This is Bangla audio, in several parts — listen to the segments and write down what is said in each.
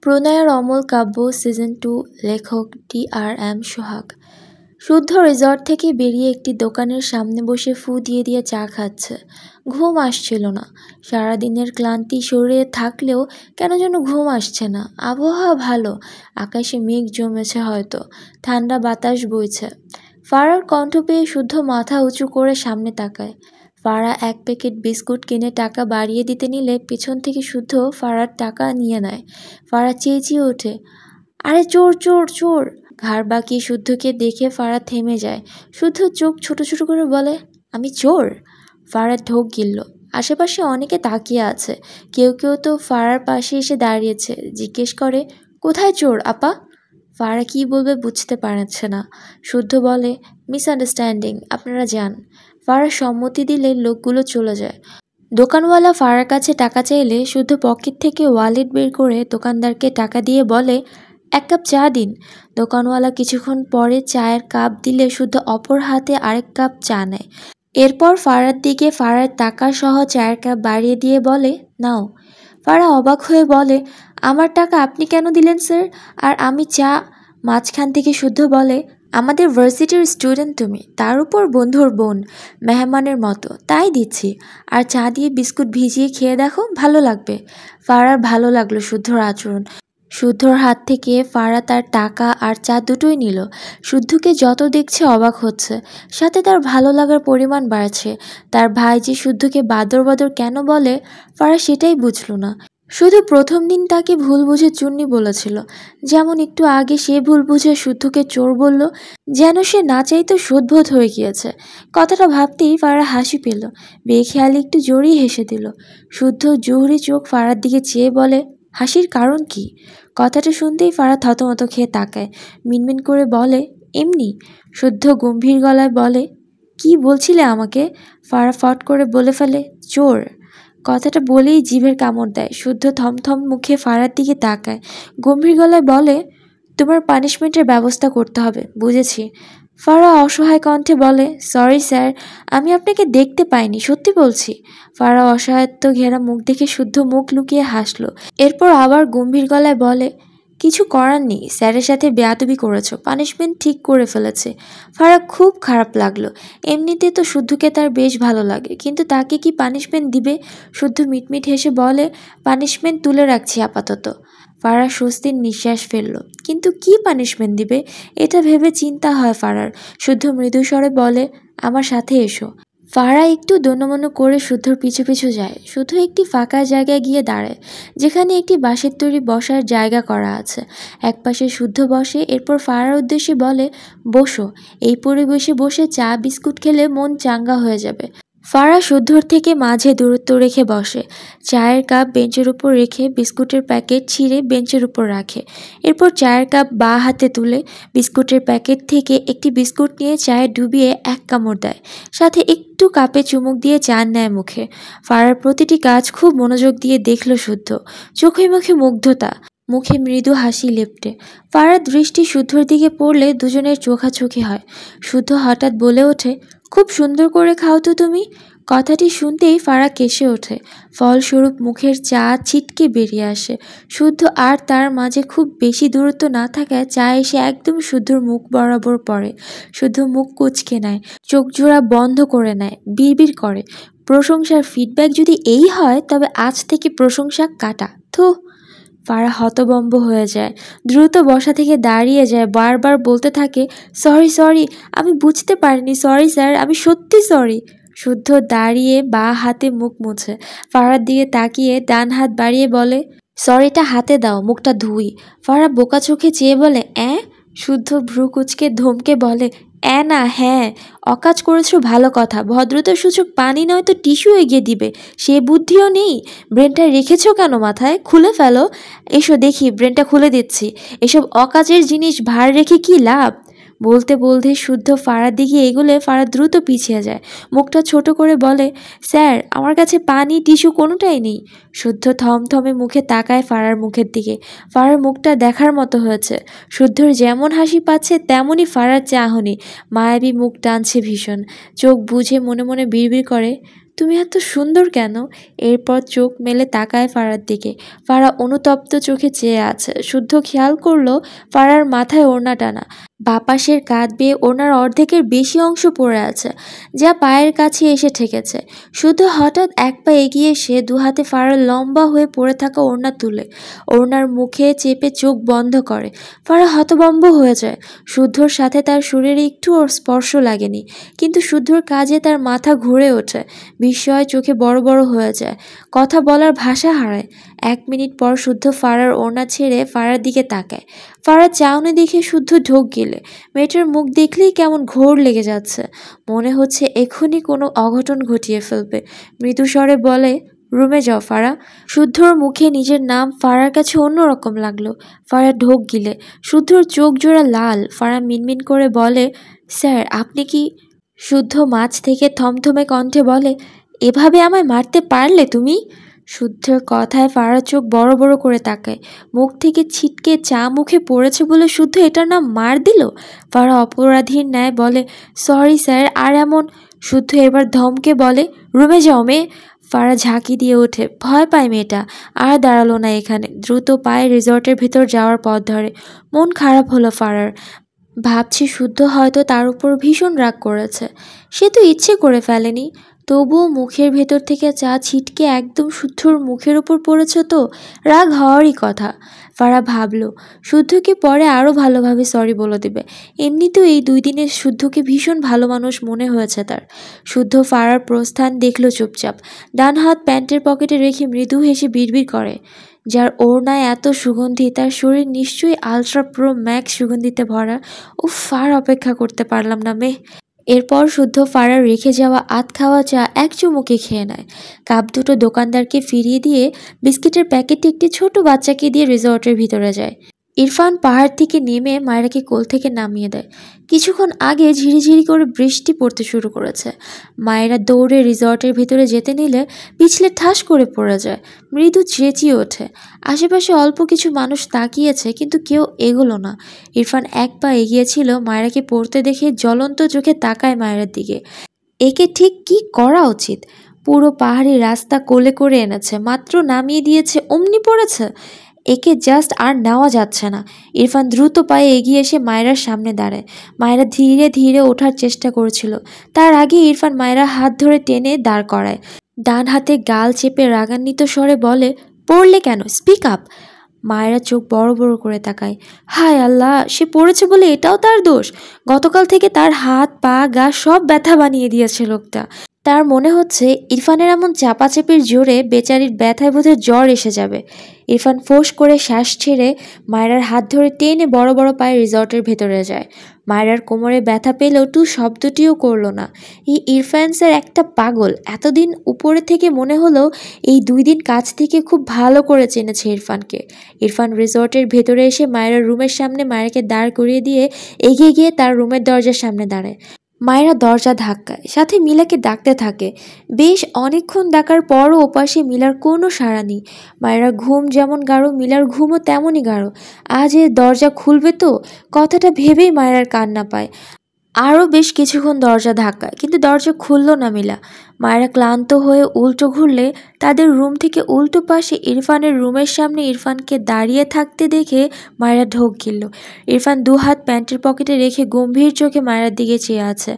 প্রণয়ের অমল কাব্য সিজন 2 লেখক DRM সোহাগ। শুদ্ধ রিসর্ট থেকে বেরিয়ে একটি দোকানের সামনে বসে ফু দিয়ে দিয়ে চা খাচ্ছে। ঘুম আসছিল না। সারাদিনের ক্লান্তি শরীরে থাকলেও কেন যেন ঘুম আসছে না। আবহাওয়া ভালো, আকাশে মেঘ জমেছে হয়তো, ঠান্ডা বাতাস বইছে। ফারার কণ্ঠ পেয়ে শুদ্ধ মাথা উঁচু করে সামনে তাকায়। ফারা এক প্যাকেট বিস্কুট কিনে টাকা বাড়িয়ে দিতে নিলে পেছন থেকে শুদ্ধ ফারার টাকা নিয়ে নেয়। ফারা চেঁচিয়ে ওঠে, আরে চোর চোর চোর! ঘাড় বাঁকিয়ে শুদ্ধকে দেখে ফারা থেমে যায়। শুদ্ধ চোখ ছোট ছোট করে বলে, আমি চোর? ফারা ঢোক গিলল। আশেপাশে অনেকে তাকিয়ে আছে, কেউ কেউ তো ফারার পাশে এসে দাঁড়িয়েছে। জিজ্ঞেস করে, কোথায় চোর আপা? ফারা কি বলবে বুঝতে পারছে না। শুদ্ধ বলে, মিসআন্ডারস্ট্যান্ডিং, আপনারা যান। ফারা সম্মতি দিলে লোকগুলো চলে যায়। দোকানওয়ালা ফারার কাছে টাকা চাইলে শুদ্ধ পকেট থেকে ওয়ালেট বের করে দোকানদারকে টাকা দিয়ে বলে, এক কাপ চা দিন। দোকানওয়ালা কিছুক্ষণ পরে চায়ের কাপ দিলে শুদ্ধ অপর হাতে আরেক কাপ চা নেয়। এরপর ফারার দিকে ফারার টাকা সহ চায়ের কাপ বাড়িয়ে দিয়ে বলে, নাও। ফারা অবাক হয়ে বলে, আমার টাকা আপনি কেন দিলেন স্যার? আর আমি চা? মাঝখান থেকে শুদ্ধ বলে, আমাদের ভার্সিটির স্টুডেন্ট তুমি, তার উপর বন্ধুর বোন, মেহমানের মতো, তাই দিচ্ছি। আর চা দিয়ে বিস্কুট ভিজিয়ে খেয়ে দেখো, ভালো লাগবে। ফারার ভালো লাগলো শুদ্ধর আচরণ। শুদ্ধর হাত থেকে ফারা তার টাকা আর চা দুটোই নিল। শুদ্ধকে যত দেখছে অবাক হচ্ছে, সাথে তার ভালো লাগার পরিমাণ বাড়ছে। তার ভাই যে শুদ্ধকে বাদর বাদর কেন বলে, ফারা সেটাই বুঝল না। শুধু প্রথম দিন তাকে ভুল বুঝে চুন্নি বলেছিল, যেমন একটু আগে সে ভুল বুঝে শুদ্ধকে চোর বলল, যেন সে না চাইতো শোধবোধ হয়ে গিয়েছে। কথাটা ভাবতেই ফারা হাসি পেল, বেখেয়ালি একটু জোরেই হেসে দিল। শুদ্ধ জোহরি চোখ ফারার দিকে চেয়ে বলে, হাসির কারণ কি? কথাটা শুনতেই ফারা থতমত খেয়ে তাকায়, মিনমিন করে বলে, এমনি। শুদ্ধ গম্ভীর গলায় বলে, কি বলছিলে আমাকে? ফারা ফট করে বলে ফেলে, চোর। কথাটা বলেই জিভের কামড় দেয়। শুদ্ধ থমথম মুখে ফারার দিকে তাকায়, গম্ভীর গলায় বলে, তোমার পানিশমেন্টের ব্যবস্থা করতে হবে, বুঝেছি। ফারা অসহায় কণ্ঠে বলে, সরি স্যার, আমি আপনাকে দেখতে পাইনি, সত্যি বলছি। ফারা অসহায়ত্ব ঘেরা মুখ দেখে শুদ্ধ মুখ লুকিয়ে হাসলো। এরপর আবার গম্ভীর গলায় বলে, কিছু করার নেই, স্যারের সাথে বেয়াদবি করেছো, পানিশমেন্ট ঠিক করে ফেলেছে। ফারা খুব খারাপ লাগলো। এমনিতে তো শুদ্ধকে তার বেশ ভালো লাগে, কিন্তু তাকে কি পানিশমেন্ট দিবে? শুদ্ধ মিটমিট হেসে বলে, পানিশমেন্ট তুলে রাখছি আপাতত। ফারা স্বস্তির নিঃশ্বাস ফেলল, কিন্তু কি পানিশমেন্ট দিবে এটা ভেবে চিন্তা হয় ফারার। শুদ্ধ মৃদু স্বরে বলে, আমার সাথে এসো। ফারা একটু দোনমনো করে শুদ্ধর পিছু পিছু যায়। শুদ্ধ একটি ফাঁকা জায়গায় গিয়ে দাঁড়ায়, যেখানে একটি বাঁশের তৈরি বসার জায়গা করা আছে। একপাশে শুদ্ধ বসে, এরপর ফারার উদ্দেশ্যে বলে, বসো, এই পরিবেশে বসে চা বিস্কুট খেলে মন চাঙ্গা হয়ে যাবে। ফারা শুদ্ধর থেকে মাঝে দূরত্ব রেখে বসে, চায়ের কাপ বেঞ্চের উপর রেখে বিস্কুটের প্যাকেট ছিঁড়ে বেঞ্চের উপর রাখে। এরপর চায়ের কাপ বাঁ হাতে তুলে বিস্কুটের প্যাকেট থেকে একটি বিস্কুট নিয়ে চায়ে ডুবিয়ে এক কামড় দেয়, সাথে একটু কাপে চুমুক দিয়ে চা নেয় মুখে। ফারার প্রতিটি কাজ খুব মনোযোগ দিয়ে দেখল শুদ্ধ, চোখে মুখে মুগ্ধতা, মুখে মৃদু হাসি লেপ্টে। ফারার দৃষ্টি শুদ্ধর দিকে পড়লে দুজনের চোখাচোখি হয়। শুদ্ধ হঠাৎ বলে ওঠে, খুব সুন্দর করে খাও তো তুমি। কথাটি শুনতেই ফারা কেসে ওঠে, ফলস্বরূপ মুখের চা ছিটকে বেরিয়ে আসে। শুদ্ধ আর তার মাঝে খুব বেশি দূরত্ব না থাকায় চা এসে একদম শুদ্ধর মুখ বরাবর পড়ে। শুদ্ধ মুখ কুঁচকে নেয়, চোখ জোড়া বন্ধ করে নেয়, বিড়বিড় করে, প্রশংসার ফিডব্যাক যদি এই হয় তবে আজ থেকে প্রশংসা কাটা। থু। ফারা হতবম্ব হয়ে যায়, দ্রুত বসা থেকে দাঁড়িয়ে যায়, বারবার বলতে থাকে, সরি সরি, আমি বুঝতে পারিনি, সরি স্যার, আমি সত্যি সরি। শুদ্ধ দাঁড়িয়ে বাঁ হাতে মুখ মুছে ফারার দিকে তাকিয়ে ডান হাত বাড়িয়ে বলে, সরিটা হাতে দাও, মুখটা ধুই। ফারা বোকা চোখে চেয়ে বলে, শুদ্ধ ভ্রু কুচকে ধমকে বলে, না হ্যাঁ, অকাজ করেছো ভালো কথা, ভদ্রতার সূচক পানি নয় তো টিস্যু এগিয়ে দিবে, সে বুদ্ধিও নেই। ব্রেনটা রেখেছো কেন মাথায়? খুলে ফেলো। এসো দেখি, ব্রেনটা খুলে দিচ্ছি। এসব অকাজের জিনিস ভার রেখে কি লাভ? বলতে বলতে শুদ্ধ ফারার দিকে এগোলে ফারা দ্রুত পিছিয়ে যায়, মুখটা ছোট করে বলে, স্যার আমার কাছে পানি টিস্যু কোনোটাই নেই। শুদ্ধ থমথমে মুখে তাকায় ফারার মুখের দিকে। ফারার মুখটা দেখার মতো হয়েছে। শুদ্ধর যেমন হাসি পাচ্ছে তেমনই ফারার চাহনি, মায়াবী মুখ টানছে ভীষণ। চোখ বুঝে মনে মনে বিড়বিড় করে, তুমি এত সুন্দর কেন? এরপর চোখ মেলে তাকায় ফারার দিকে। ফারা অনুতপ্ত চোখে চেয়ে আছে। শুদ্ধ খেয়াল করলো ফারার মাথায় ওড়না টানা। বাপাসের কাঁধ বেয়ে ওড়নার অর্ধেকের বেশি অংশ পড়ে আছে, যা পায়ের কাছে এসে ঠেকেছে। শুদ্ধ হঠাৎ এক পা এগিয়ে এসে দুহাতে ফারার লম্বা হয়ে পড়ে থাকা ওড়না তুলে ওড়নার মুখে চেপে চোখ বন্ধ করে। ফারা হতভম্ব হয়ে যায়। শুদ্ধর সাথে তার শরীরে একটু ওর স্পর্শ লাগেনি, কিন্তু শুদ্ধর কাজে তার মাথা ঘুরে ওঠে। বিস্ময় চোখে বড় বড় হয়ে যায়, কথা বলার ভাষা হারায়। 1 মিনিট পর শুদ্ধ ফারার ওড়না ছেড়ে ফারার দিকে তাকায়। ফারার চাউনি দেখে শুদ্ধ ঢোক গিলে। মেয়েটার মুখ দেখলেই কেমন ঘোর লেগে যাচ্ছে, মনে হচ্ছে এক্ষুনি কোনো অঘটন ঘটিয়ে ফেলবে। মৃদু স্বরে বলে, রুমে যাও ফারা। শুদ্ধর মুখে নিজের নাম ফারার কাছে অন্যরকম লাগলো। ফারা ঢোক গিলে। শুদ্ধর চোখ জোড়া লাল। ফারা মিনমিন করে বলে, স্যার আপনি কি? শুদ্ধ মাছ থেকে থমথমে কণ্ঠে বলে, এভাবে আমায় মারতে পারলে তুমি? শুদ্ধর কথায় ফারার চোখ বড় বড় করে তাকায়। মুখ থেকে ছিটকে চা মুখে পড়েছে বলে শুদ্ধ এটার নাম মার দিল? ফারা অপরাধীর ন্যায় বলে, সরি স্যার। আর এমন? শুদ্ধ এবার ধমকে বলে, রুমে যাও মেয়ে। ফারা ঝাঁকি দিয়ে ওঠে। ভয় পায় মেয়েটা। আর দাঁড়ালো না এখানে, দ্রুত পায়ে রিসর্টের ভিতর যাওয়ার পথ ধরে। মন খারাপ হলো ফারার। ভাবছি শুদ্ধ হয়তো তার উপর ভীষণ রাগ করেছে। সে তো ইচ্ছে করে ফেলেনি, তবুও মুখের ভেতর থেকে চা ছিটকে একদম শুদ্ধর মুখের ওপর পড়েছে, তো রাগ হওয়ারই কথা। ফারা ভাবল শুদ্ধকে পরে আরও ভালোভাবে সরি বলে দেবে। এমনিতেও এই 2 দিনে শুদ্ধকে ভীষণ ভালো মানুষ মনে হয়েছে তার। শুদ্ধ ফারার প্রস্থান দেখলো চুপচাপ। ডান হাত প্যান্টের পকেটে রেখে মৃদু হেসে বিড়বিড় করে, যার ওড়নায় এত সুগন্ধি তার শরীর নিশ্চয়ই আলট্রা প্রো ম্যাক্স সুগন্ধিতে ভরা। ফার অপেক্ষা করতে পারলাম না মেয়ে। এরপর শুদ্ধ ফারার রেখে যাওয়া আধ খাওয়া চা এক চুমুকে খেয়ে নেয়। কাপ দুটো দোকানদারকে ফিরিয়ে দিয়ে বিস্কিটের প্যাকেটটি একটি ছোট বাচ্চাকে দিয়ে রিসর্টের ভিতরে যায়। ইরফান পাহাড় থেকে নেমে মায়রাকে কোল থেকে নামিয়ে দেয়। কিছুক্ষণ আগে ঝিরিঝিরি করে বৃষ্টি পড়তে শুরু করেছে। মায়েরা দৌড়ে রিসর্টের ভিতরে যেতে নিলে পিছলে ঠাস করে পড়ে যায়। মৃদু চেঁচিয়ে ওঠে। আশেপাশে অল্প কিছু মানুষ তাকিয়েছে, কিন্তু কেউ এগোলো না। ইরফান এক পা এগিয়েছিল, মায়েরাকে পড়তে দেখে জ্বলন্ত চোখে তাকায় মায়েরার দিকে। একে ঠিক কি করা উচিত? পুরো পাহাড়ি রাস্তা কোলে করে এনেছে, মাত্র নামিয়ে দিয়েছে অমনি পড়েছে। একে জাস্ট আর নেওয়া যাচ্ছে না। ইরফান দ্রুত পায়ে এগিয়ে এসে মায়েরার সামনে দাঁড়ায়। মায়েরা ধীরে ধীরে ওঠার চেষ্টা করেছিল, তার আগে ইরফান মায়েরার হাত ধরে টেনে দাঁড় করায়। ডান হাতে গাল চেপে রাগান্বিত স্বরে বলে, পড়লে কেন? Speak up. মায়েরা চোখ বড় বড় করে তাকায়। হায় আল্লাহ, সে পড়েছে বলে এটাও তার দোষ? গতকাল থেকে তার হাত পা গা সব ব্যথা বানিয়ে দিয়েছে লোকটা। তার মনে হচ্ছে ইরফানের এমন চাপাচাপির জোরে বেচারির ব্যথায় বোধহয় জ্বর এসে যাবে। ইরফান ফোঁস করে শ্বাস ছেড়ে মায়েরার হাত ধরে টেনে বড় বড় পায়ে রিসর্টের ভেতরে যায়। মায়েরার কোমরে ব্যথা পেলেও টু শব্দটিও করলো না। এই ইরফান স্যার একটা পাগল। এতদিন উপরে থেকে মনে হলো এই 2 দিন কাছ থেকে খুব ভালো করে চেনেছে ইরফানকে। ইরফান রিসর্টের ভেতরে এসে মায়েরার রুমের সামনে মায়েরাকে দাঁড় করিয়ে দিয়ে এগিয়ে গিয়ে তার রুমের দরজার সামনে দাঁড়ায়। মায়েরা দরজা ধাক্কায়, সাথে মিলাকে ডাকতে থাকে। বেশ অনেকক্ষণ ডাকার পরও ওপাশে মিলার কোনো সাড়া নেই। মায়েরা ঘুম যেমন গাঢ়, মিলার ঘুমও তেমনই গাঢ়। আজ এ দরজা খুলবে তো, কথাটা ভেবেই মায়েরার কান্না পায়। আরও বেশ কিছুক্ষণ দরজা ধাক্কায়, কিন্তু দরজা খুলল না মিলা। মায়েরা ক্লান্ত হয়ে উল্টো ঘুরলে তাদের রুম থেকে উল্টো পাশে ইরফানের রুমের সামনে ইরফানকে দাঁড়িয়ে থাকতে দেখে মায়েরা ঢোক গিলল। ইরফান 2 হাত প্যান্টের পকেটে রেখে গম্ভীর চোখে মায়েরার দিকে চেয়ে আছে।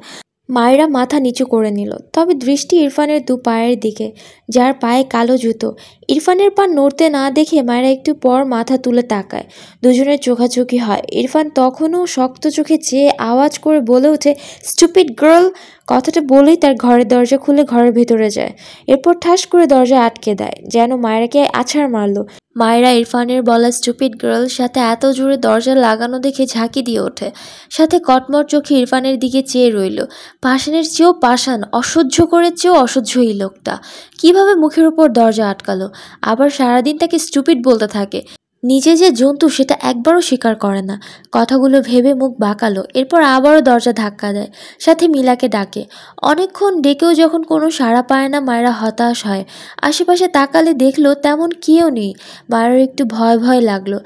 মায়েরা মাথা নিচু করে নিল, তবে দৃষ্টি ইরফানের 2 পায়ের দিকে, যার পায়ে কালো জুতো। ইরফানের পা নড়তে না দেখে মায়েরা একটু পর মাথা তুলে তাকায়। দুজনের চোখাচোখি হয়। ইরফান তখনও শক্ত চোখে চেয়ে আওয়াজ করে বলে ওঠে, স্টুপিড গার্ল। কথাটা বলেই তার ঘরের দরজা খুলে ঘরের ভেতরে যায়। এরপর ঠাস করে দরজা আটকে দেয়, যেন মায়েরাকে আছাড় মারল। মায়েরা ইরফানের বলা স্টুপিড গার্ল সাথে এত জোরে দরজা লাগানো দেখে ঝাঁকি দিয়ে ওঠে, সাথে কটমট চোখে ইরফানের দিকে চেয়ে রইল। পাষাণের চেয়েও পাষাণ, অসহ্য করে চেয়েও অসহ্য এই লোকটা। কিভাবে মুখের উপর দরজা আটকালো, আবার সারাদিন তাকে স্টুপিড বলতে থাকে। নিজে যে জন্তু সেটা একবারও স্বীকার করে না। কথাগুলো ভেবে মুখ বাঁকালো, এরপর আবারও দরজা ধাক্কা দেয়, সাথে মিলাকে ডাকে। অনেকক্ষণ ডেকেও যখন কোনো সাড়া পায় না, মায়েরা হতাশ হয়। আশেপাশে তাকালে দেখলো তেমন কেউ নেই। মায়ের একটু ভয় ভয় লাগলো।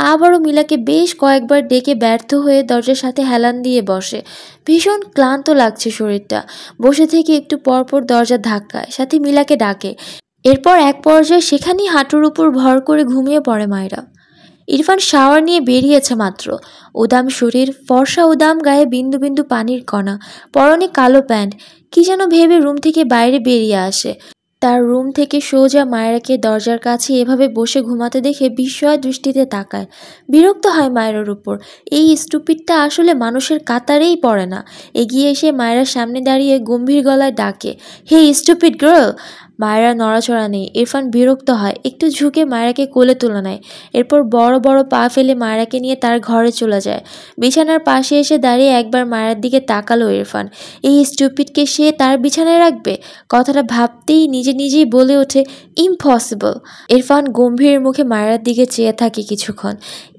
আবারও মিলাকে বেশ কয়েকবার ডেকে ব্যর্থ হয়ে দরজার সাথে হেলান দিয়ে বসে। ভীষণ ক্লান্ত লাগছে শরীরটা। বসে থেকে একটু পরপর দরজা ধাক্কায়, সাথে মিলাকে ডাকে। এরপর এক পর্যায়ে সেখানেই হাঁটুর উপর ভর করে ঘুমিয়ে পড়ে মায়েরা। ইরফান শাওয়ার নিয়ে বেরিয়েছে মাত্র। উদাম শরীর, ফর্সা উদাম গায়ে বিন্দু বিন্দু পানির কণা, পরনে কালো প্যান্ট। কি যেন ভেবে রুম থেকে বাইরে বেরিয়ে আসে। তার রুম থেকে সোজা মায়েরাকে দরজার কাছে এভাবে বসে ঘুমাতে দেখে বিস্ময় দৃষ্টিতে তাকায়। বিরক্ত হয় মায়েরার উপর। এই স্টুপিডটা আসলে মানুষের কাতারেই পড়ে না। এগিয়ে এসে মায়েরার সামনে দাঁড়িয়ে গম্ভীর গলায় ডাকে, হে স্টুপিড গার্ল। মায়েরা নড়াচড়া নেই। ইরফান বিরক্ত হয়, একটু ঝুঁকে মায়েরাকে কোলে তুলে নেয়। এরপর বড় বড় পা ফেলে মায়েরাকে নিয়ে তার ঘরে চলে যায়। বিছানার পাশে এসে দাঁড়িয়ে একবার মায়ের দিকে তাকালো ইরফান। এই স্টুপিডকে সে তার বিছানায় রাখবে? কথাটা ভাবতেই নিজে নিজেই বলে ওঠে, ইম্পসিবল। ইরফান গম্ভীর মুখে মায়ের দিকে চেয়ে থাকে কিছুক্ষণ।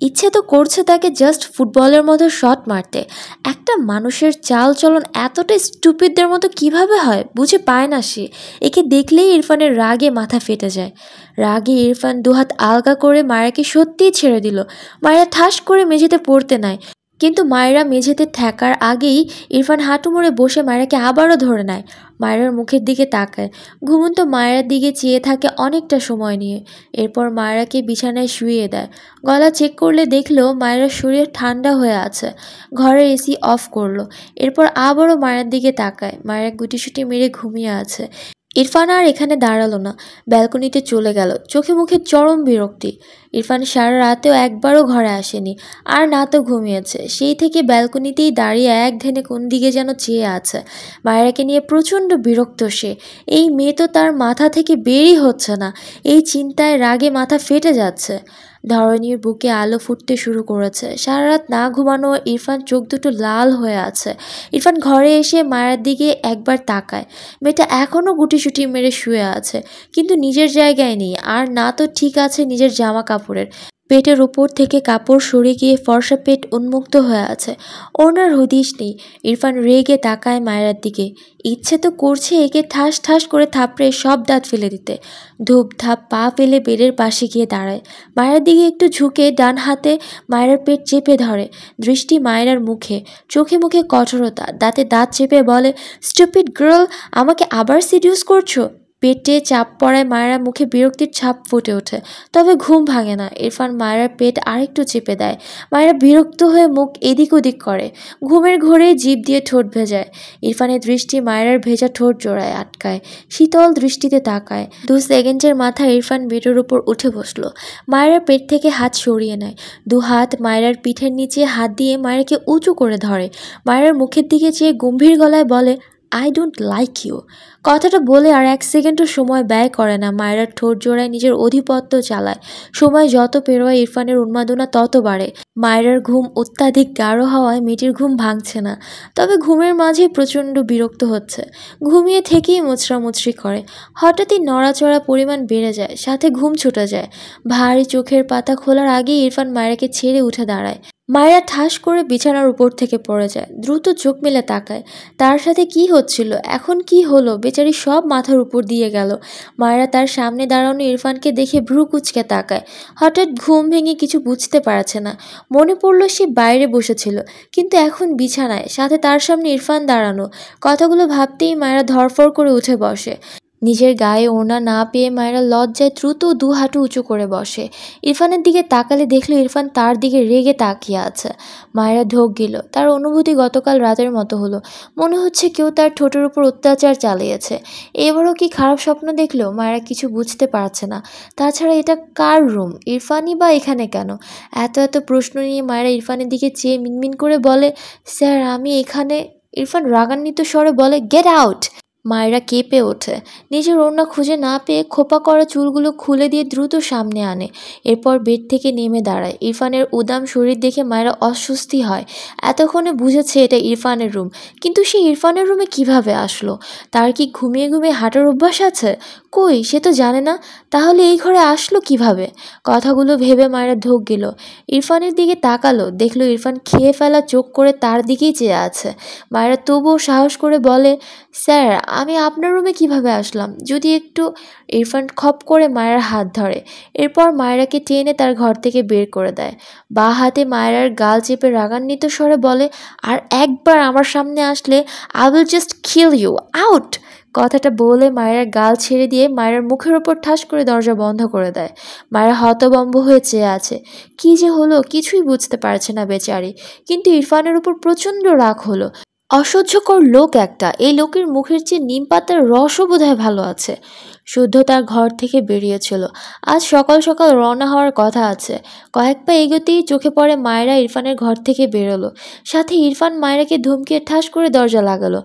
ইচ্ছে তো করছে তাকে জাস্ট ফুটবলের মতো শট মারতে। একটা মানুষের চাল চলন এতটা স্টুপিডদের মতো কিভাবে হয় বুঝে পায় না সে। একে দেখলেই ইরফানের রাগে মাথা ফেটে যায়। রাগে ইরফান দুহাত আলগা করে মায়েরাকে সত্যিই ছেড়ে দিল। মায়েরা ঠাস করে মেঝেতে পড়তে নেয়, কিন্তু মায়েরা মেঝেতে ঠেকার আগেই ইরফান হাঁটু মুড়ে বসে মায়েরাকে আবারও ধরে নেয়। মায়েরার মুখের দিকে তাকায়। ঘুমন্ত মায়েরার দিকে চেয়ে থাকে অনেকটা সময় নিয়ে। এরপর মায়েরাকে বিছানায় শুইয়ে দেয়। গলা চেক করলে দেখলো মায়েরার শরীর ঠান্ডা হয়ে আছে। ঘরের এসি অফ করলো। এরপর আবারও মায়ের দিকে তাকায়। মায়েরা গুটিসুটি মেরে ঘুমিয়ে আছে। ইরফান আর এখানে দাঁড়ালো না, ব্যালকনিতে চলে গেল। চোখে মুখে চরম বিরক্তি। ইরফান সারা রাতেও একবারও ঘরে আসেনি, আর না তো ঘুমিয়েছে। সেই থেকে ব্যালকনিতেই দাঁড়িয়ে এক ধ্যানে কোন দিকে যেন চেয়ে আছে। মায়েরাকে নিয়ে প্রচণ্ড বিরক্ত সে। এই মেয়ে তো তার মাথা থেকে বেরই হচ্ছে না। এই চিন্তায় রাগে মাথা ফেটে যাচ্ছে। ধরণীর বুকে আলো ফুটতে শুরু করেছে। সারা রাত না ঘুমানো ইরফান চোখ দুটো লাল হয়ে আছে। ইরফান ঘরে এসে মায়ের দিকে একবার তাকায়। মেয়েটা এখনও গুটিসুটি মেরে শুয়ে আছে, কিন্তু নিজের জায়গায় নেই। আর না তো ঠিক আছে নিজের জামা কাপড়ের। পেটের উপর থেকে কাপড় সরে গিয়ে ফর্সা পেট উন্মুক্ত হয়ে আছে। ওনার হদিশ নেই। ইরফান রেগে তাকায় মায়েরার দিকে। ইচ্ছে তো করছে একে ঠাস ঠাস করে থাপড়ে সব দাঁত ফেলে দিতে। ধূপ ধাপ পা ফেলে বেডের পাশে গিয়ে দাঁড়ায়। মায়ের দিকে একটু ঝুঁকে ডান হাতে মায়ের পেট চেপে ধরে। দৃষ্টি মায়েরার মুখে, চোখে মুখে কঠোরতা। দাঁতে দাঁত চেপে বলে, স্টুপিড গার্ল, আমাকে আবার সিডিউস করছো? পেটে চাপ পড়ায় মায়েরা মুখে বিরক্তির ছাপ ফুটে ওঠে, তবে ঘুম ভাঙে না। ইরফান মায়েরার পেট আরেকটু চেপে দেয়। মায়েরা বিরক্ত হয়ে মুখ এদিক ওদিক করে। ঘুমের ঘোরে জিভ দিয়ে ঠোঁট ভেজায়। ইরফানের দৃষ্টি মায়েরার ভেজা ঠোঁট জোড়ায় আটকায়। শীতল দৃষ্টিতে তাকায়। 2 সেকেন্ডের মাথায় ইরফান বেডের উপর উঠে বসলো। মায়েরার পেট থেকে হাত সরিয়ে নেয়। 2 হাত মায়েরার পিঠের নিচে হাত দিয়ে মায়েরাকে উঁচু করে ধরে। মায়েরার মুখের দিকে চেয়ে গম্ভীর গলায় বলে, আই ডোন্ট লাইক ইউ। কথাটা বলে আর 1 সেকেন্ডও সময় ব্যয় করে না। মায়েরার ঠোঁট জোড়ায় নিজের আধিপত্য চালায়। সময় যত পেরোয় ইরফানের উন্মাদনা তত বাড়ে। মায়েরার ঘুম অত্যাধিক গাঢ় হওয়ায় মেয়েটির ঘুম ভাঙছে না, তবে ঘুমের মাঝে প্রচণ্ড বিরক্ত হচ্ছে। ঘুমিয়ে থেকেই মুচড়ামুচড়ি করে। হঠাৎই নড়াচড়া পরিমাণ বেড়ে যায়, সাথে ঘুম ছুটে যায়। ভারী চোখের পাতা খোলার আগেই ইরফান মায়েরাকে ছেড়ে উঠে দাঁড়ায়। মায়েরা ঠাস করে বিছানার উপর থেকে পড়ে যায়। দ্রুত চোখ মেলে তাকায়। তার সাথে কি হচ্ছিল, এখন কি হলো, বেচারি সব মাথার উপর দিয়ে গেল। মায়েরা তার সামনে দাঁড়ানো ইরফানকে দেখে ভ্রু কুঁচকে তাকায়। হঠাৎ ঘুম ভেঙে কিছু বুঝতে পারছে না। মনে পড়ল সে বাইরে বসেছিল, কিন্তু এখন বিছানায়, সাথে তার সামনে ইরফান দাঁড়ানো। কথাগুলো ভাবতেই মায়েরা ধরফর করে উঠে বসে। নিজের গায়ে ওড়না না পেয়ে মায়েরা লজ্জায় দ্রুত 2 হাঁটু উঁচু করে বসে। ইরফানের দিকে তাকালে দেখলো ইরফান তার দিকে রেগে তাকিয়ে আছে। মায়েরা ঢোক গেল। তার অনুভূতি গতকাল রাতের মতো হলো। মনে হচ্ছে কেউ তার ঠোঁটের উপর অত্যাচার চালিয়েছে। এবারও কি খারাপ স্বপ্ন দেখলো? মায়েরা কিছু বুঝতে পারছে না। তাছাড়া এটা কার রুম? ইরফানই বা এখানে কেন? এত এত প্রশ্ন নিয়ে মায়েরা ইরফানের দিকে চেয়ে মিনমিন করে বলে, স্যার আমি এখানে। ইরফান রাগান্বিত স্বরে বলে, গেট আউট। মায়েরা কেঁপে ওঠে। নিজের ওড়না খুঁজে না পেয়ে খোপা করা চুলগুলো খুলে দিয়ে দ্রুত সামনে আনে। এরপর বেড থেকে নেমে দাঁড়ায়। ইরফানের উদাম শরীর দেখে মায়েরা অস্বস্তি হয়। এতক্ষণে বুঝেছে এটা ইরফানের রুম, কিন্তু সে ইরফানের রুমে কিভাবে আসলো? তার কি ঘুমিয়ে ঘুমিয়ে হাঁটার অভ্যাস আছে? কই, সে তো জানে না, তাহলে এই ঘরে আসলো কিভাবে? কথাগুলো ভেবে মায়েরা ঢোক গেল। ইরফানের দিকে তাকালো, দেখলো ইরফান খেয়ে ফেলা চোখ করে তার দিকেই চেয়ে আছে। মায়েরা তবুও সাহস করে বলে, স্যার আমি আপনার রুমে কিভাবে আসলাম, যদি একটু। ইরফান খপ করে মায়ের হাত ধরে, এরপর মায়েরাকে টেনে তার ঘর থেকে বের করে দেয়। বাঁ হাতে মায়েরার গাল চেপে রাগান্বিত স্বরে বলে, আর একবার আমার সামনে আসলে I will just kill you, out. কথাটা বলে মায়ের গাল ছেড়ে দিয়ে মায়ের মুখের ওপর ঠাস করে দরজা বন্ধ করে দেয়। মায়ের হতভম্ব হয়ে চেয়ে আছে, কি যে হলো কিছুই বুঝতে পারছে না বেচারি। কিন্তু ইরফানের উপর প্রচণ্ড রাগ হলো। অসহ্যকর লোক একটা, এই লোকের মুখের চেয়ে নিম পাতার রসও বোধহয় ভালো আছে। শুদ্ধ তার ঘর থেকে বেরিয়েছিল। আজ সকাল সকাল রওনা হওয়ার কথা আছে। কয়েক পা এগোতেই চোখে পড়ে মায়েরা ইরফানের ঘর থেকে বেরোলো। সাথে ইরফান মায়েরাকে ধমকিয়ে ঠাস করে দরজা লাগালো।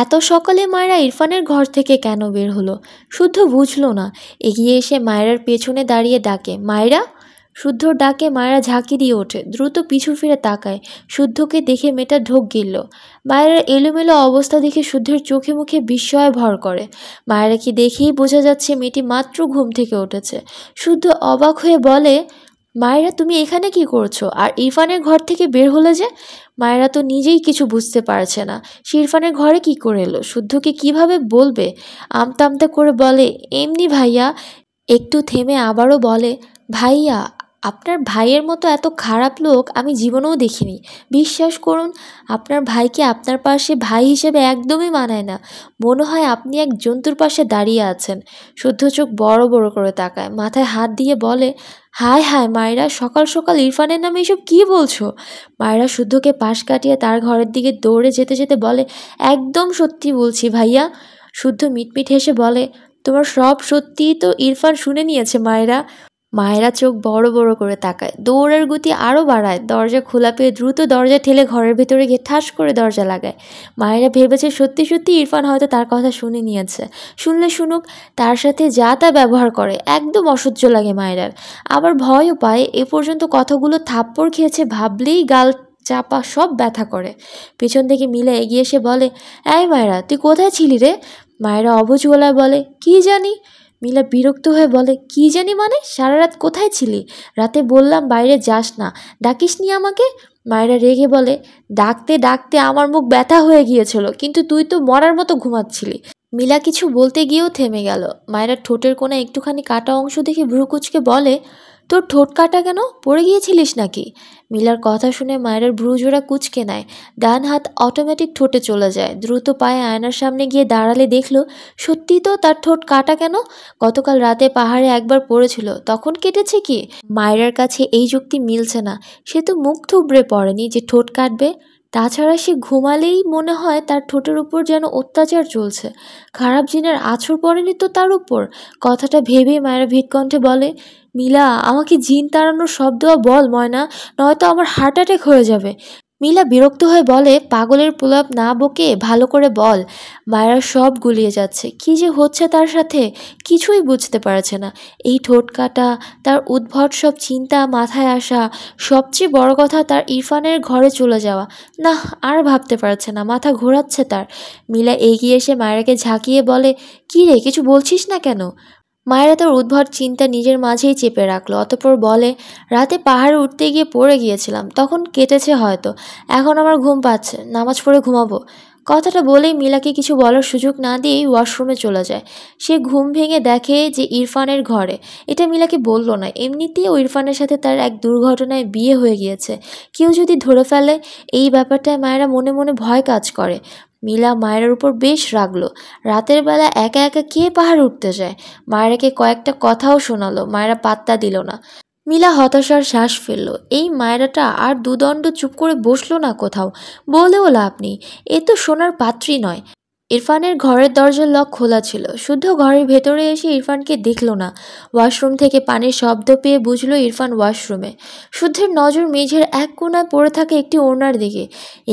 এত সকালে মায়েরা ইরফানের ঘর থেকে কেন বের হলো? শুদ্ধ বুঝলো না। এগিয়ে এসে মায়েরার পেছনে দাঁড়িয়ে ডাকে, মায়েরা। শুদ্ধর ডাকে মায়েরা ঝাঁকি দিয়ে ওঠে, দ্রুত পিছু ফিরে তাকায়। শুদ্ধকে দেখে মেয়েটা ঢোক গিলল। মায়েরার এলোমেলো অবস্থা দেখে শুদ্ধের চোখে মুখে বিস্ময় ভর করে। মায়েরাকে দেখেই বোঝা যাচ্ছে মেয়েটি মাত্র ঘুম থেকে উঠেছে। শুদ্ধ অবাক হয়ে বলে, মায়েরা তুমি এখানে কি করছো, আর ইরফানের ঘর থেকে বের হলে যে? মায়েরা তো নিজেই কিছু বুঝতে পারছে না, সে ইরফানের ঘরে কি করে এলো, শুদ্ধকে কিভাবে বলবে। আমতা আমতা করে বলে, এমনি ভাইয়া। একটু থেমে আবারও বলে, ভাইয়া, আপনার ভাইয়ের মতো এত খারাপ লোক আমি জীবনেও দেখিনি। বিশ্বাস করুন, আপনার ভাইকে আপনার পাশে ভাই হিসেবে একদমই মানায় না। মনে হয় আপনি এক জন্তুর পাশে দাঁড়িয়ে আছেন। শুদ্ধ চোখ বড় বড় করে তাকায়, মাথায় হাত দিয়ে বলে, হায় হায় মায়েরা, সকাল সকাল ইরফানের নামে এসব কী বলছো? মায়েরা শুদ্ধকে পাশ কাটিয়ে তার ঘরের দিকে দৌড়ে যেতে যেতে বলে, একদম সত্যি বলছি ভাইয়া। শুদ্ধ মিটমিট হেসে বলে, তোমার সব সত্যিই তো ইরফান শুনে নিয়েছে মায়েরা। মায়েরা চোখ বড় বড় করে তাকায়, দৌড়ের গতি আরও বাড়ায়। দরজা খোলা পেয়ে দ্রুত দরজা ঠেলে ঘরের ভেতরে গিয়ে ঠাস করে দরজা লাগায়। মায়েরা ভেবেছে সত্যি সত্যি ইরফান হয়তো তার কথা শুনে নিয়েছে। শুনলে শুনুক, তার সাথে যা তা ব্যবহার করে, একদম অসহ্য লাগে মায়েরার। আবার ভয়ও পায়, এ পর্যন্ত কথাগুলো থাপ্পড় খেয়েছে ভাবলেই গাল চাপা সব ব্যথা করে। পেছন থেকে মিলা এগিয়ে এসে বলে, এই মায়েরা, তুই কোথায় ছিলি রে? মায়েরা অবুঝ গলায় বলে, কি জানি। মিলা বিরক্ত হয়ে বলে, কি জানি মানে? সারা রাত কোথায় ছিলি? রাতে বললাম বাইরে যাস না, ডাকিসনি আমাকে। মায়েরা রেগে বলে, ডাকতে ডাকতে আমার মুখ ব্যথা হয়ে গিয়েছিল, কিন্তু তুই তো মরার মতো ঘুমাচ্ছিলি। মিলা কিছু বলতে গিয়েও থেমে গেল। মায়েরা ঠোঁটের কোণে একটুখানি কাটা অংশ দেখে ভ্রু কুঁচকে বলে, তোর ঠোঁট কাটা কেন, পড়ে গিয়েছিলিস নাকি? মিলার কথা শুনে মায়ের ভ্রুজোড়া কুঁচকে নেয়। ডান হাত অটোমেটিক ঠোঁটে চলে যায়। দ্রুত পায়ে আয়নার সামনে গিয়ে দাঁড়ালে দেখলো সত্যি তো তার ঠোঁট কাটা কেন। গতকাল রাতে পাহাড়ে একবার পড়েছিল, তখন কেটেছে কি? মায়ের কাছে এই যুক্তি মিলছে না। সে তো মুখ থুবড়ে পড়েনি যে ঠোঁট কাটবে। তাছাড়া সে ঘুমালেই মনে হয় তার ঠোঁটের উপর যেন অত্যাচার চলছে। খারাপ জিনের আছড় পড়েনি তো তার উপর। কথাটা ভেবেই মায়েরা ভিতকণ্ঠে বলে, মিলা, আমাকে জিন তাড়ানোর শব্দ বল ময়না, নয়তো আমার হার্ট অ্যাটাক হয়ে যাবে। মিলা বিরক্ত হয়ে বলে, পাগলের প্রলাপ না বকে ভালো করে বল। মায়েরা সব গুলিয়ে যাচ্ছে, কি যে হচ্ছে তার সাথে কিছুই বুঝতে পারছে না। এই ঠোঁট কাটা, তার উদ্ভট সব চিন্তা মাথায় আসা, সবচেয়ে বড় কথা তার ইরফানের ঘরে চলে যাওয়া। না, আর ভাবতে পারছে না, মাথা ঘোরাচ্ছে তার। মিলা এগিয়ে এসে মায়েরাকে ঝাঁকিয়ে বলে, কি রে, কিছু বলছিস না কেন? মায়েরা তার উদ্ভট চিন্তা নিজের মাঝেই চেপে রাখলো। অতঃপর বলে, রাতে পাহাড়ে উঠতে গিয়ে পড়ে গিয়েছিলাম, তখন কেটেছে হয়তো। এখন আমার ঘুম পাচ্ছে, নামাজ পড়ে ঘুমাবো। কথাটা বলেই মিলাকে কিছু বলার সুযোগ না দিয়েই ওয়াশরুমে চলে যায়। সে ঘুম ভেঙে দেখে যে ইরফানের ঘরে। এটা মিলাকে বলল না, এমনিতেও ইরফানের সাথে তার এক দুর্ঘটনায় বিয়ে হয়ে গিয়েছে। কেউ যদি ধরে ফেলে, এই ব্যাপারটায় মায়েরা মনে মনে ভয় কাজ করে। মিলা মায়ের উপর বেশ রাগলো। রাতের বেলা একা একা কে পাহাড় উঠতে যায়? মায়েরাকে কয়েকটা কথাও শোনালো, মায়েরা পাত্তা দিল না। মিলা হতাশার শ্বাস ফেলল। এই মায়েরাটা আর দুদণ্ড চুপ করে বসলো না কোথাও। বলেও লাভ নেই, এ তো শোনার পাত্রী নয়। ইরফানের ঘরের দরজার লক খোলা ছিল। শুদ্ধ ঘরের ভেতরে এসে ইরফানকে দেখল না। ওয়াশরুম থেকে পানির শব্দ পেয়ে বুঝলো ইরফান ওয়াশরুমে। শুদ্ধের নজর মেঝের এক কোণায় পড়ে থাকে একটি ওড়নার দিকে।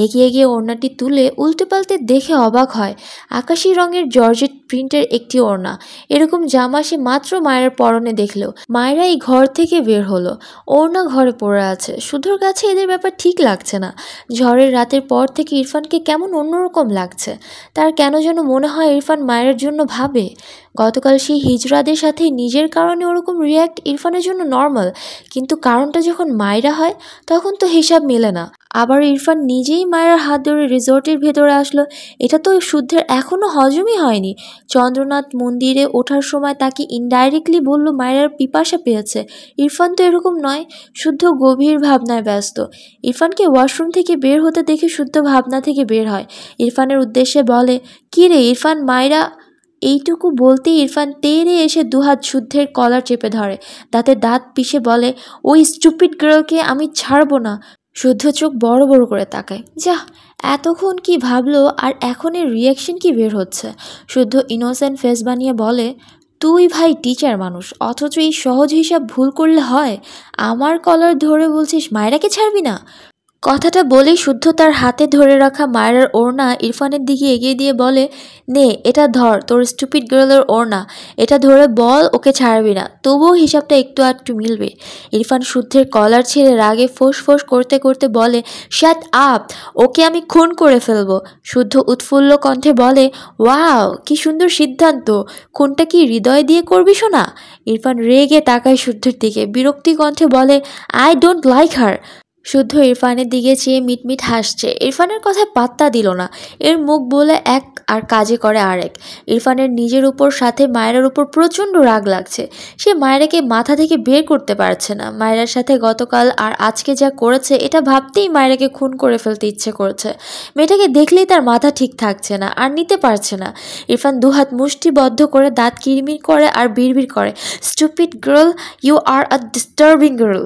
এগিয়ে গিয়ে ওড়নাটি তুলে উল্টে পাল্টে দেখে অবাক হয়। আকাশি রঙের জর্জেট প্রিন্টের একটি ওড়না। এরকম জামা সে মাত্র মায়ের পরনে দেখলো। মায়েরা এই ঘর থেকে বের হলো, ওড়না ঘরে পড়ে আছে। শুদ্ধর কাছে এদের ব্যাপার ঠিক লাগছে না। ঝড়ের রাতের পর থেকে ইরফানকে কেমন অন্যরকম লাগছে। তার কেন যেন মনে হয় ইরফান মায়ের জন্য ভাবে। গতকাল সেই হিজড়াদের সাথে নিজের কারণে ওরকম রিয়্যাক্ট ইরফানের জন্য নর্মাল, কিন্তু কারণটা যখন মায়রা হয় তখন তো হিসাব মেলে না। আবার ইরফান নিজেই মায়ের হাত ধরে রিসোর্টের ভেতরে আসলো, এটা তো শুদ্ধের এখনও হজমই হয়নি। চন্দ্রনাথ মন্দিরে ওঠার সময় তাকে ইনডাইরেক্টলি বলল মায়ের পিপাসা পেয়েছে। ইরফান তো এরকম নয়, শুদ্ধ গভীর ভাবনায় ব্যস্ত। ইরফানকে ওয়াশরুম থেকে বের হতে দেখে শুদ্ধ ভাবনা থেকে বের হয়, ইরফানের উদ্দেশ্যে বলে, কী রে ইরফান, মায়েরা। এইটুকু বলতেই ইরফান তেড়ে এসে দুহাত শুদ্ধের কলার চেপে ধরে, দাঁতে দাঁত পিষে বলে, ওই স্টুপিড গার্লকে আমি ছাড়বো না। শুদ্ধ চোখ বড় বড় করে তাকায়, যাহ, এতক্ষণ কি ভাবলো আর এখন এর রিয়াকশন কি বের হচ্ছে। শুদ্ধ ইনোসেন্ট ফেস বানিয়ে বলে, তুই ভাই টিচার মানুষ, অথচ এই সহজ হিসাব ভুল করলে হয়? আমার কলার ধরে বলছিস মায়েরাকে ছাড়বি না? কথাটা বলেই শুদ্ধ তার হাতে ধরে রাখা মায়ের ওড়না ইরফানের দিকে এগিয়ে দিয়ে বলে, নে এটা ধর, তোর স্টুপিড গার্লের ওড়না, এটা ধরে বল ওকে ছাড়বি না, তবুও হিসাবটা একটু আধটু মিলবে। ইরফান শুদ্ধের কলার ছেড়ে রাগে ফোঁস ফোঁস করতে করতে বলে, শাট আপ, ওকে আমি খুন করে ফেলবো। শুদ্ধ উৎফুল্ল কণ্ঠে বলে, ওয়াও কি সুন্দর সিদ্ধান্ত, খুনটা কি হৃদয় দিয়ে করবি শোনা? ইরফান রেগে তাকায় শুদ্ধের দিকে, বিরক্তি কণ্ঠে বলে, আই ডোন্ট লাইক হার। শুদ্ধ ইরফানের দিকে চেয়ে মিটমিট হাসছে, ইরফানের কথায় পাত্তা দিল না। এর মুখ বলে এক আর কাজে করে আরেক। ইরফানের নিজের উপর সাথে মায়েরার উপর প্রচণ্ড রাগ লাগছে। সে মায়েরাকে মাথা থেকে বের করতে পারছে না। মায়েরার সাথে গতকাল আর আজকে যা করেছে এটা ভাবতেই মায়েরাকে খুন করে ফেলতে ইচ্ছে করছে। মেয়েটাকে দেখলেই তার মাথা ঠিক থাকছে না, আর নিতে পারছে না। ইরফান দুহাত মুষ্টিবদ্ধ করে দাঁত কিরমির করে আর বিড়বিড় করে, stupid girl, you are a disturbing girl.